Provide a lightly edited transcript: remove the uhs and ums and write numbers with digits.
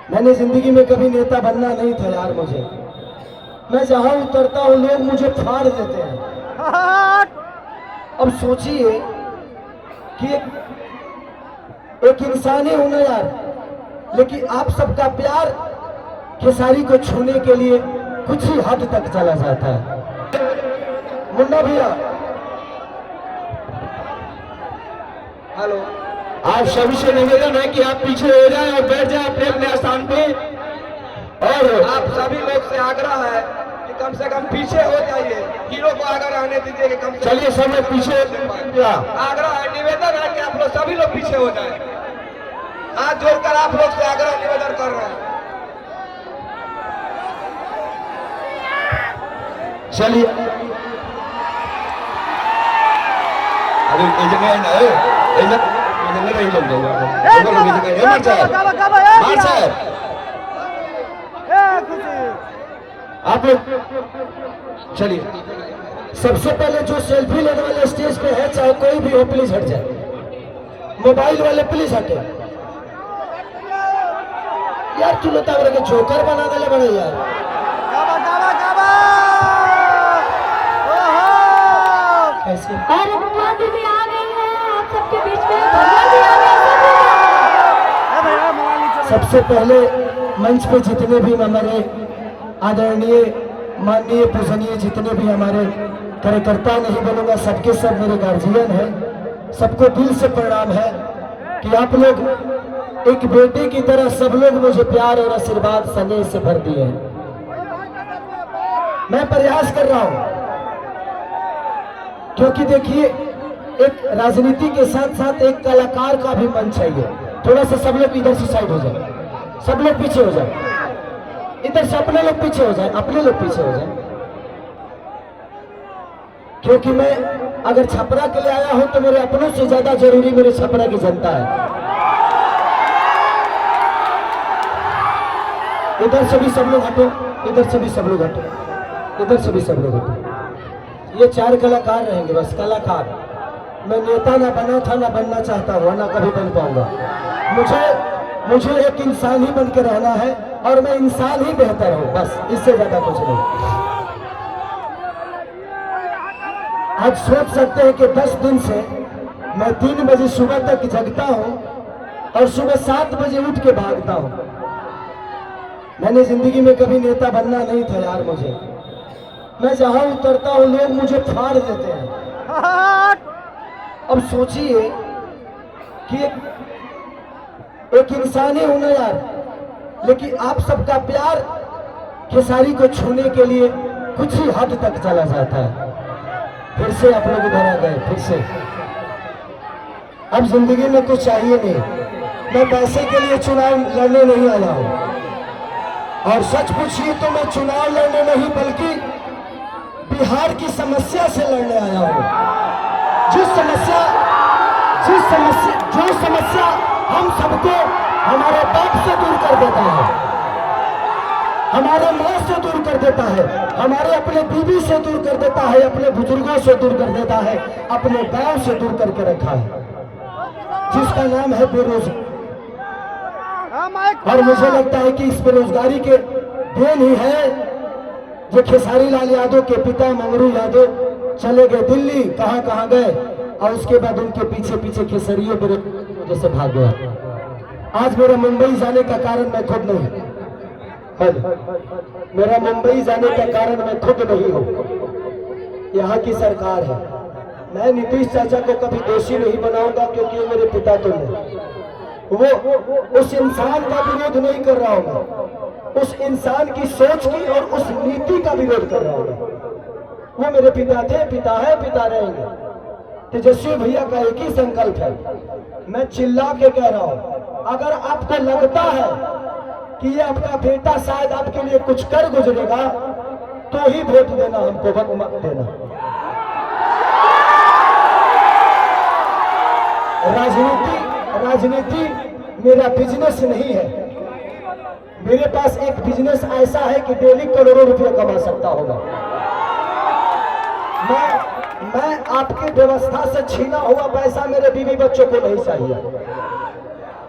मैंने जिंदगी में कभी नेता बनना नहीं था यार। मुझे, मैं जहां उतरता हूं लोग मुझे फाड़ देते हैं। अब सोचिए कि एक इंसान ही हूं ना यार, लेकिन आप सबका प्यार खेसारी को छूने के लिए कुछ ही हद तक चला जाता है। मुन्ना भैया, हेलो, आप सभी से निवेदन है कि आप पीछे हो जाएं और बैठ जाएं अपने अपने स्थान पे। और आप सभी लोग से आग्रह है कि कम से कम पीछे हो जाइए, हीरो को आगे रहने दीजिए कि कम से चलिए सब लोग पीछे। आग्रह है, निवेदन है कि आप लोग सभी लोग पीछे हो जाएं। हाथ जोड़कर आप लोग से आग्रह निवेदन कर रहे हैं। चलिए अरे आप लोग चलिए। सबसे पहले जो सेल्फी लेने वाले स्टेज पे है, चाहे कोई भी हो, प्लीज हट जाए। मोबाइल वाले प्लीज हटे यार। तू लोग के जोकर बना दे बड़े यार। कैसे और भगवान भी आ गई है आप सबके बीच में। भगवान भी आ गए। सबसे पहले मंच पे जितने भी हमारे आदरणीय, माननीय, पूजनीय जितने भी हमारे कार्यकर्ता, नहीं बोलूंगा सबके सब मेरे गार्जियन हैं, सबको दिल से प्रणाम है कि आप लोग एक बेटे की तरह सब लोग मुझे प्यार और आशीर्वाद स्नेह से भर दिए हैं। मैं प्रयास कर रहा हूं क्योंकि देखिए, एक राजनीति के साथ साथ एक कलाकार का भी मन चाहिए। थोड़ा सा सब लोग इधर से साइड हो जाए, सब लोग पीछे हो जाए, इधर से अपने लोग पीछे हो जाए, अपने लोग पीछे हो जाए। क्योंकि मैं अगर छपरा के लिए आया हूं तो मेरे अपनों से ज्यादा जरूरी मेरे छपरा की जनता है। इधर से भी सब लोग हटो, इधर से भी सब लोग हटो, इधर से भी सब लोग हटो। ये 4 कलाकार रहेंगे बस, कलाकार। मैं नेता ना बना था, ना बनना चाहता हूँ, ना कभी बन पाऊंगा। मुझे एक इंसान ही बन के रहना है और मैं इंसान ही बेहतर हूँ, बस, इससे ज्यादा कुछ नहीं। आज सोच सकते हैं कि 10 दिन से मैं 3 बजे सुबह तक जगता हूँ और सुबह 7 बजे उठ के भागता हूँ। मैंने जिंदगी में कभी नेता बनना नहीं था यार। मुझे, मैं जहां उतरता हूं लोग मुझे फाड़ देते हैं। अब सोचिए कि एक इंसान ही हूं ना यार, लेकिन आप सबका प्यार खेसारी को छूने के लिए कुछ ही हद तक चला जाता है। फिर से आप लोग इधर आ गए, फिर से। अब जिंदगी में कुछ चाहिए नहीं। मैं पैसे के लिए चुनाव लड़ने नहीं आया हूं, और सच पूछिए तो मैं चुनाव लड़ने नहीं बल्कि बिहार की समस्या से लड़ने आया हूं। जो समस्या हम सबको हमारे बाप से दूर कर देता है, हमारे माँ से दूर कर देता है, हमारे अपने बीवी से दूर कर देता है, अपने बुजुर्गों से दूर कर देता है, अपने गांव से दूर करके रखा है, जिसका नाम है बेरोजगारी। और मुझे लगता है कि इस बेरोजगारी के देन ही है जो खेसारी लाल यादव के पिता मंगरू यादव चले गए दिल्ली, कहां कहां गए, और उसके बाद उनके पीछे पीछे खेसरियों वजह से भाग गया। आज मेरा मुंबई जाने का कारण मैं खुद नहीं, मेरा मुंबई जाने का कारण मैं खुद नहीं हूं, यहाँ की सरकार है। मैं नीतीश चाचा को कभी दोषी नहीं बनाऊंगा क्योंकि वो मेरे पिता तो नहीं। वो उस इंसान का विरोध नहीं कर रहा हूं मैं, उस इंसान की सोच की और उस नीति का विरोध कर रहा हूं। वो मेरे पिता थे, पिता है, पिता रहेंगे। तेजस्वी भैया का एक ही संकल्प है, मैं चिल्ला के कह रहा हूं, अगर आपको लगता है कि ये आपका बेटा शायद आपके लिए कुछ कर गुजरेगा तो ही वोट देना, हमको वक्त मत देना। राजनीति मेरा बिजनेस नहीं है। मेरे पास एक बिजनेस ऐसा है कि डेली करोड़ों रुपए कमा सकता होगा। मैं आपकी व्यवस्था से छीना हुआ पैसा मेरे बीवी बच्चों को नहीं चाहिए।